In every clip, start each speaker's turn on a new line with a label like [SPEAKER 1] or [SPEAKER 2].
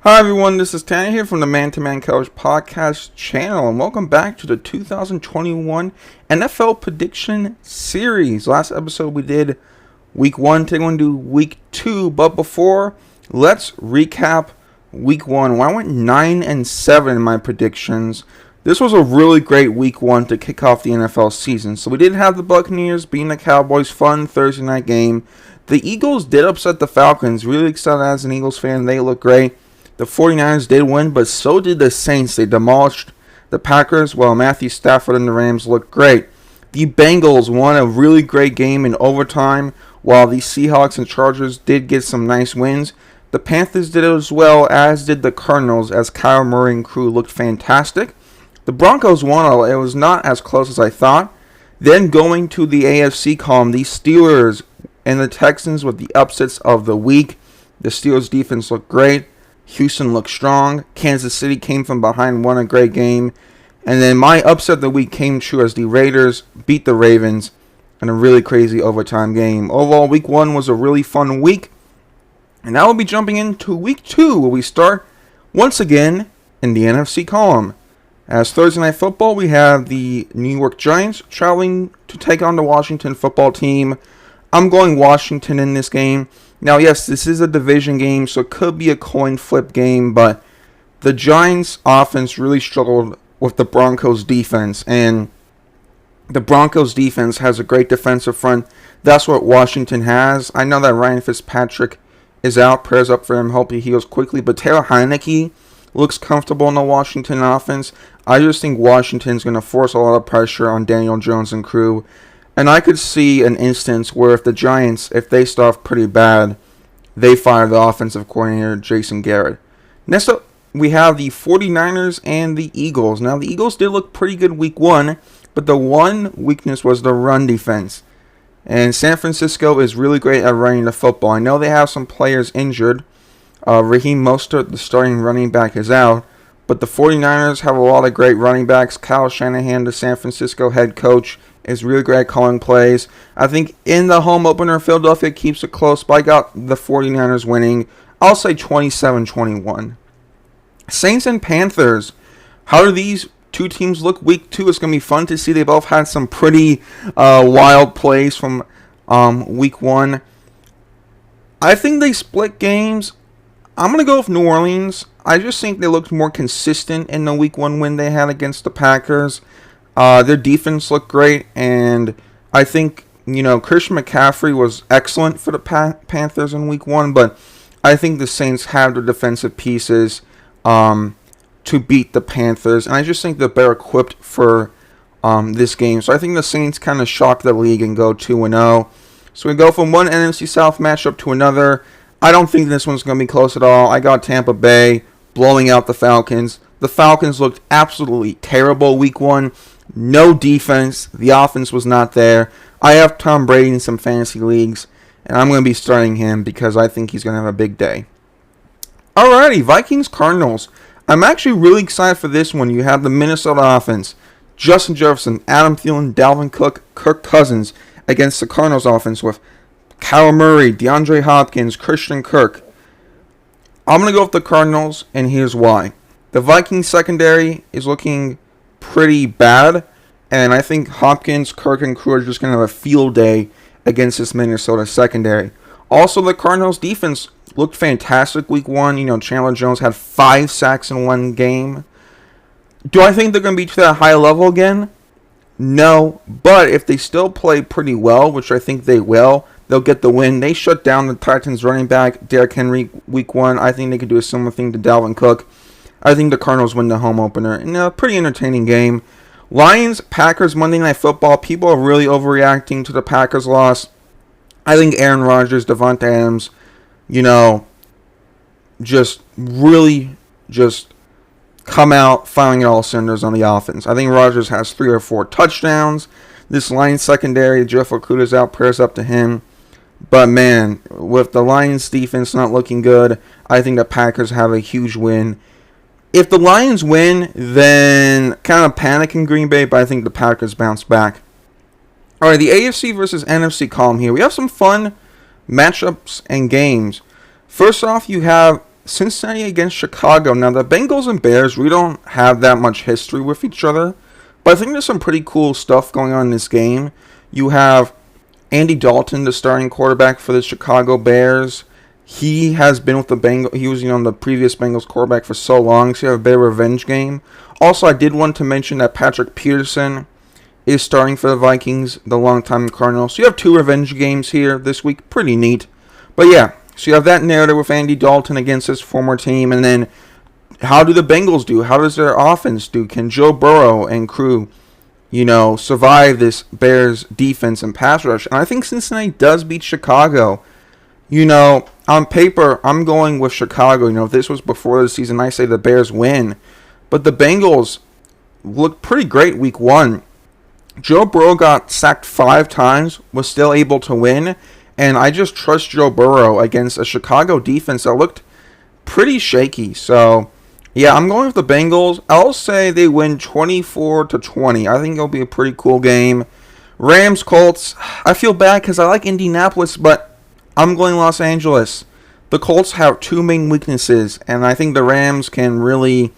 [SPEAKER 1] Hi everyone, this is Tanner here from the Man to Man Coach podcast channel, and welcome back to the 2021 NFL prediction series. Last episode we did week 1, today we're going to do week 2, but before, let's recap week 1. Well, I went 9-7 in my predictions. This was a really great week 1 to kick off the NFL season. So we did have the Buccaneers beating the Cowboys, fun Thursday night game. The Eagles did upset the Falcons. Really excited as an Eagles fan, they look great. The 49ers did win, but so did the Saints. They demolished the Packers, while Matthew Stafford and the Rams looked great. The Bengals won a really great game in overtime, while the Seahawks and Chargers did get some nice wins. The Panthers did as well, as did the Cardinals, as Kyle Murray and crew looked fantastic. The Broncos won. It was not as close as I thought. Then going to the AFC column, the Steelers and the Texans with the upsets of the week. The Steelers defense looked great. Houston looked strong. Kansas City came from behind, won a great game. And then my upset of the week came true as the Raiders beat the Ravens in a really crazy overtime game. Overall, week 1 was a really fun week. And now we'll be jumping into week 2, where we start once again in the NFC column. As Thursday Night Football, we have the New York Giants traveling to take on the Washington football team. I'm going Washington in this game. Now, yes, this is a division game, so it could be a coin flip game, but the Giants' offense really struggled with the Broncos' defense, and the Broncos' defense has a great defensive front. That's what Washington has. I know that Ryan Fitzpatrick is out. Prayers up for him. Hope he heals quickly. But Taylor Heineke looks comfortable in the Washington offense. I just think Washington's going to force a lot of pressure on Daniel Jones and crew. And I could see an instance where if the Giants, if they start off pretty bad, they fire the offensive coordinator, Jason Garrett. Next up, we have the 49ers and the Eagles. Now, the Eagles did look pretty good week 1, but the one weakness was the run defense. And San Francisco is really great at running the football. I know they have some players injured. Raheem Mostert, the starting running back, is out. But the 49ers have a lot of great running backs. Kyle Shanahan, the San Francisco head coach, is really great at calling plays. I think in the home opener, Philadelphia keeps it close, but I got the 49ers winning. I'll say 27-21. Saints and Panthers. How do these two teams look week 2? It's going to be fun to see. They both had some pretty wild plays from week 1. I think they split games. I'm going to go with New Orleans. I just think they looked more consistent in the week 1 win they had against the Packers. Their defense looked great, and I think, Christian McCaffrey was excellent for the Panthers in week 1, but I think the Saints have the defensive pieces to beat the Panthers, and I just think they're better equipped for this game. So I think the Saints kind of shock the league and go 2-0. So we go from one NFC South matchup to another. I don't think this one's going to be close at all. I got Tampa Bay blowing out the Falcons. The Falcons looked absolutely terrible week 1. No defense. The offense was not there. I have Tom Brady in some fantasy leagues, and I'm going to be starting him because I think he's going to have a big day. Alrighty, Vikings Cardinals. I'm actually really excited for this one. You have the Minnesota offense. Justin Jefferson, Adam Thielen, Dalvin Cook, Kirk Cousins against the Cardinals offense with Kyle Murray, DeAndre Hopkins, Christian Kirk. I'm going to go with the Cardinals, and here's why. The Vikings secondary is looking pretty bad, and I think Hopkins, Kirk, and crew are just going to have a field day against this Minnesota secondary. Also, the Cardinals defense looked fantastic week 1. Chandler Jones had 5 sacks in one game. Do I think they're going to be to that high level again? No, but if they still play pretty well, which I think they will, they'll get the win. They shut down the Titans running back, Derrick Henry, week 1. I think they could do a similar thing to Dalvin Cook. I think the Cardinals win the home opener in a pretty entertaining game. Lions, Packers, Monday Night Football. People are really overreacting to the Packers loss. I think Aaron Rodgers, Devontae Adams, just really come out firing all cylinders on the offense. I think Rodgers has 3 or 4 touchdowns. This Lions secondary, Jeff Okuda's out, prayers up to him. But man, with the Lions defense not looking good, I think the Packers have a huge win. If the Lions win, then kind of panic in Green Bay, but I think the Packers bounce back. All right, the AFC versus NFC column here. We have some fun matchups and games. First off, you have Cincinnati against Chicago. Now, the Bengals and Bears, we don't have that much history with each other, but I think there's some pretty cool stuff going on in this game. You have Andy Dalton, the starting quarterback for the Chicago Bears. He has been with the Bengals. He was, the previous Bengals quarterback for so long, so you have a bit of a revenge game. Also, I did want to mention that Patrick Peterson is starting for the Vikings, the longtime Cardinals. So you have 2 revenge games here this week. Pretty neat. But yeah, so you have that narrative with Andy Dalton against his former team. And then how do the Bengals do? How does their offense do? Can Joe Burrow and crew, survive this Bears defense and pass rush? And I think Cincinnati does beat Chicago. On paper, I'm going with Chicago. If this was before the season, I say the Bears win. But the Bengals looked pretty great week 1. Joe Burrow got sacked 5 times, was still able to win, and I just trust Joe Burrow against a Chicago defense that looked pretty shaky. So, yeah, I'm going with the Bengals. I'll say they win 24-20. I think it'll be a pretty cool game. Rams, Colts, I feel bad because I like Indianapolis, but I'm going Los Angeles. The Colts have 2 main weaknesses, and I think the Rams can really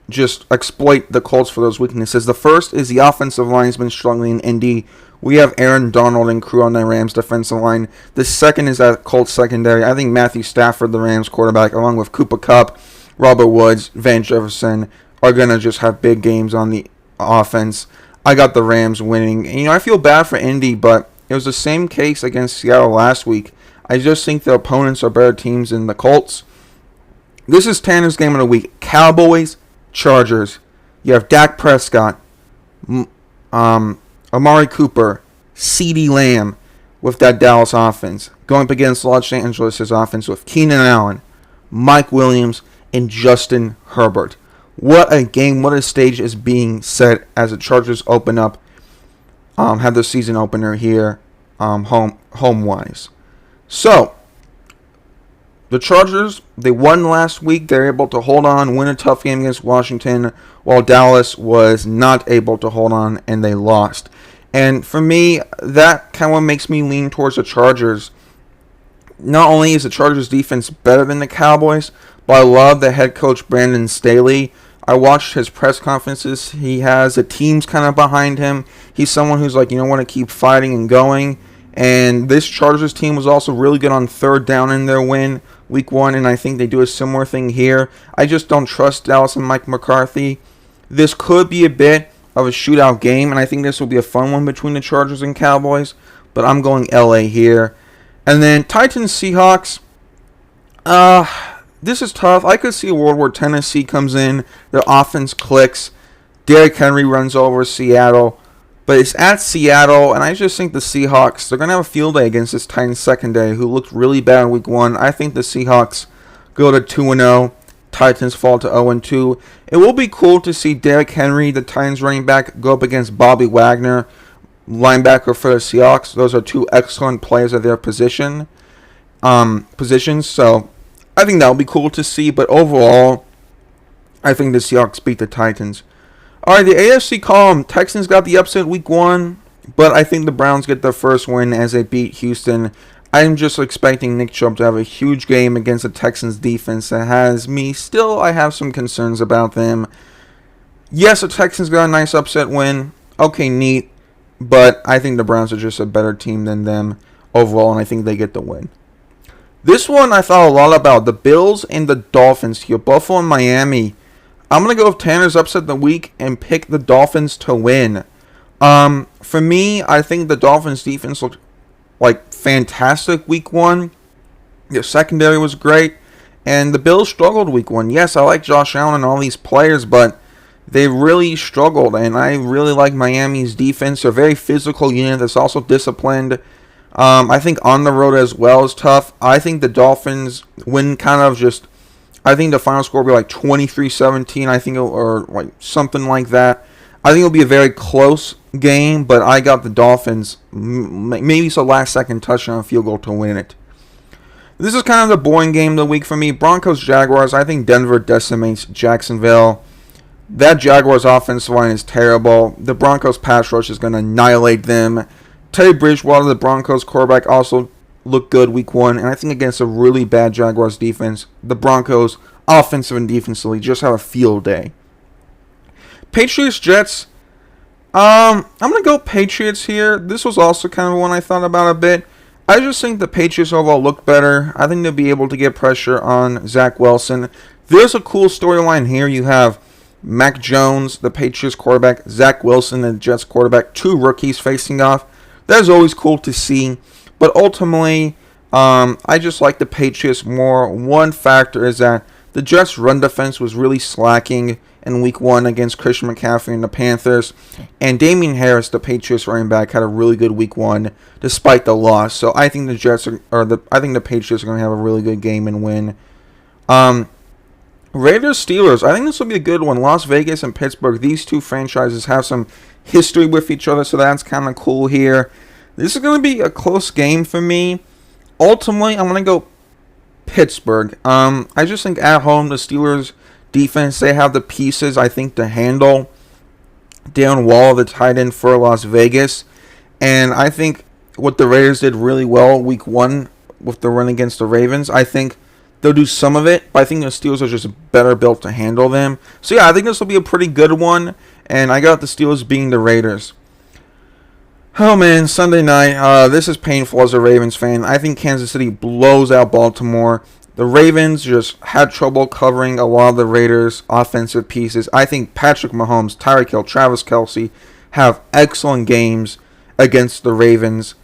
[SPEAKER 1] just exploit the Colts for those weaknesses. The first is the offensive line has been struggling in Indy. We have Aaron Donald and crew on the Rams defensive line. The second is that Colts secondary. I think Matthew Stafford, the Rams quarterback, along with Cooper Kupp, Robert Woods, Van Jefferson, are going to just have big games on the offense. I got the Rams winning. And, I feel bad for Indy, but it was the same case against Seattle last week. I just think the opponents are better teams than the Colts. This is Tanner's game of the week. Cowboys, Chargers. You have Dak Prescott, Amari Cooper, CeeDee Lamb with that Dallas offense, going up against Los Angeles' offense with Keenan Allen, Mike Williams, and Justin Herbert. What a game, what a stage is being set as the Chargers open up, have their season opener here, home-wise. So, the Chargers, they won last week. They're able to hold on, win a tough game against Washington, while Dallas was not able to hold on, and they lost. And for me, that kind of makes me lean towards the Chargers. Not only is the Chargers defense better than the Cowboys, but I love the head coach Brandon Staley. I watched his press conferences. He has the teams kind of behind him. He's someone who's like, want to keep fighting and going. And this Chargers team was also really good on third down in their win week 1, and I think they do a similar thing here. I just don't trust Dallas and Mike McCarthy. This could be a bit of a shootout game, and I think this will be a fun one between the Chargers and Cowboys, but I'm going LA here. And then Titans Seahawks. This is tough. I could see a world where Tennessee comes in, their offense clicks, Derrick Henry runs over Seattle, but it's at Seattle, and I just think the Seahawks, they're going to have a field day against this Titans secondary who looked really bad in week 1. I think the Seahawks go to 2-0. Titans fall to 0-2. It will be cool to see Derrick Henry, the Titans running back, go up against Bobby Wagner, linebacker for the Seahawks. Those are 2 excellent players at their positions. So I think that will be cool to see. But overall, I think the Seahawks beat the Titans. All right, the AFC column. Texans got the upset week 1, but I think the Browns get their first win as they beat Houston. I'm just expecting Nick Chubb to have a huge game against the Texans defense that has me. Still, I have some concerns about them. Yes, the Texans got a nice upset win. Okay, neat. But I think the Browns are just a better team than them overall, and I think they get the win. This one I thought a lot about. The Bills and the Dolphins here. Buffalo and Miami. I'm going to go with Tanner's upset of the week and pick the Dolphins to win. For me, I think the Dolphins defense looked like fantastic week 1. Their secondary was great. And the Bills struggled week 1. Yes, I like Josh Allen and all these players, but they really struggled. And I really like Miami's defense. They're a very physical unit that's also disciplined. I think on the road as well is tough. I think the Dolphins win I think the final score will be like 23-17, I think, or like something like that. I think it'll be a very close game, but I got the Dolphins, maybe it's a last-second touchdown field goal to win it. This is kind of the boring game of the week for me. Broncos-Jaguars, I think Denver decimates Jacksonville. That Jaguars offensive line is terrible. The Broncos pass rush is going to annihilate them. Teddy Bridgewater, the Broncos quarterback, also look good week 1, and I think against a really bad Jaguars defense, the Broncos, offensive and defensively, just have a field day. Patriots, Jets. I'm going to go Patriots here. This was also kind of one I thought about a bit. I just think the Patriots overall look better. I think they'll be able to get pressure on Zach Wilson. There's a cool storyline here. You have Mac Jones, the Patriots quarterback, Zach Wilson, the Jets quarterback, 2 rookies facing off. That's always cool to see. But ultimately, I just like the Patriots more. One factor is that the Jets' run defense was really slacking in Week 1 against Christian McCaffrey and the Panthers. And Damian Harris, the Patriots running back, had a really good Week 1 despite the loss. So I think the Patriots are going to have a really good game and win. Raiders, Steelers. I think this will be a good one. Las Vegas and Pittsburgh. These two franchises have some history with each other, so that's kind of cool here. This is going to be a close game for me. Ultimately, I'm going to go Pittsburgh. I just think at home, the Steelers defense, they have the pieces, I think, to handle Darren Waller, the tight end for Las Vegas. And I think what the Raiders did really well Week 1 with the run against the Ravens, I think they'll do some of it, but I think the Steelers are just better built to handle them. So yeah, I think this will be a pretty good one, and I got the Steelers beating the Raiders. Oh man, Sunday night, this is painful as a Ravens fan. I think Kansas City blows out Baltimore. The Ravens just had trouble covering a lot of the Raiders' offensive pieces. I think Patrick Mahomes, Tyreek Hill, Travis Kelce have excellent games against the Ravens'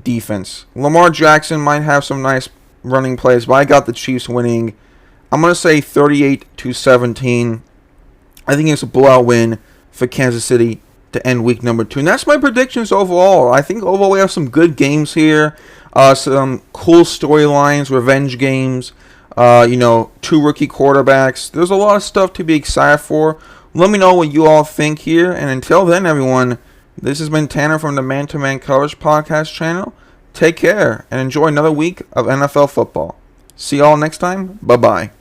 [SPEAKER 1] defense. Lamar Jackson might have some nice running plays, but I got the Chiefs winning. I'm going to say 38-17. I think it's a blowout win for Kansas City to end week number 2. And that's my predictions overall. I think overall we have some good games here. Some cool storylines, revenge games, 2 rookie quarterbacks. There's a lot of stuff to be excited for. Let me know what you all think here. And until then, everyone, this has been Tanner from the Man to Man Coverage Podcast channel. Take care and enjoy another week of NFL football. See y'all next time. Bye-bye.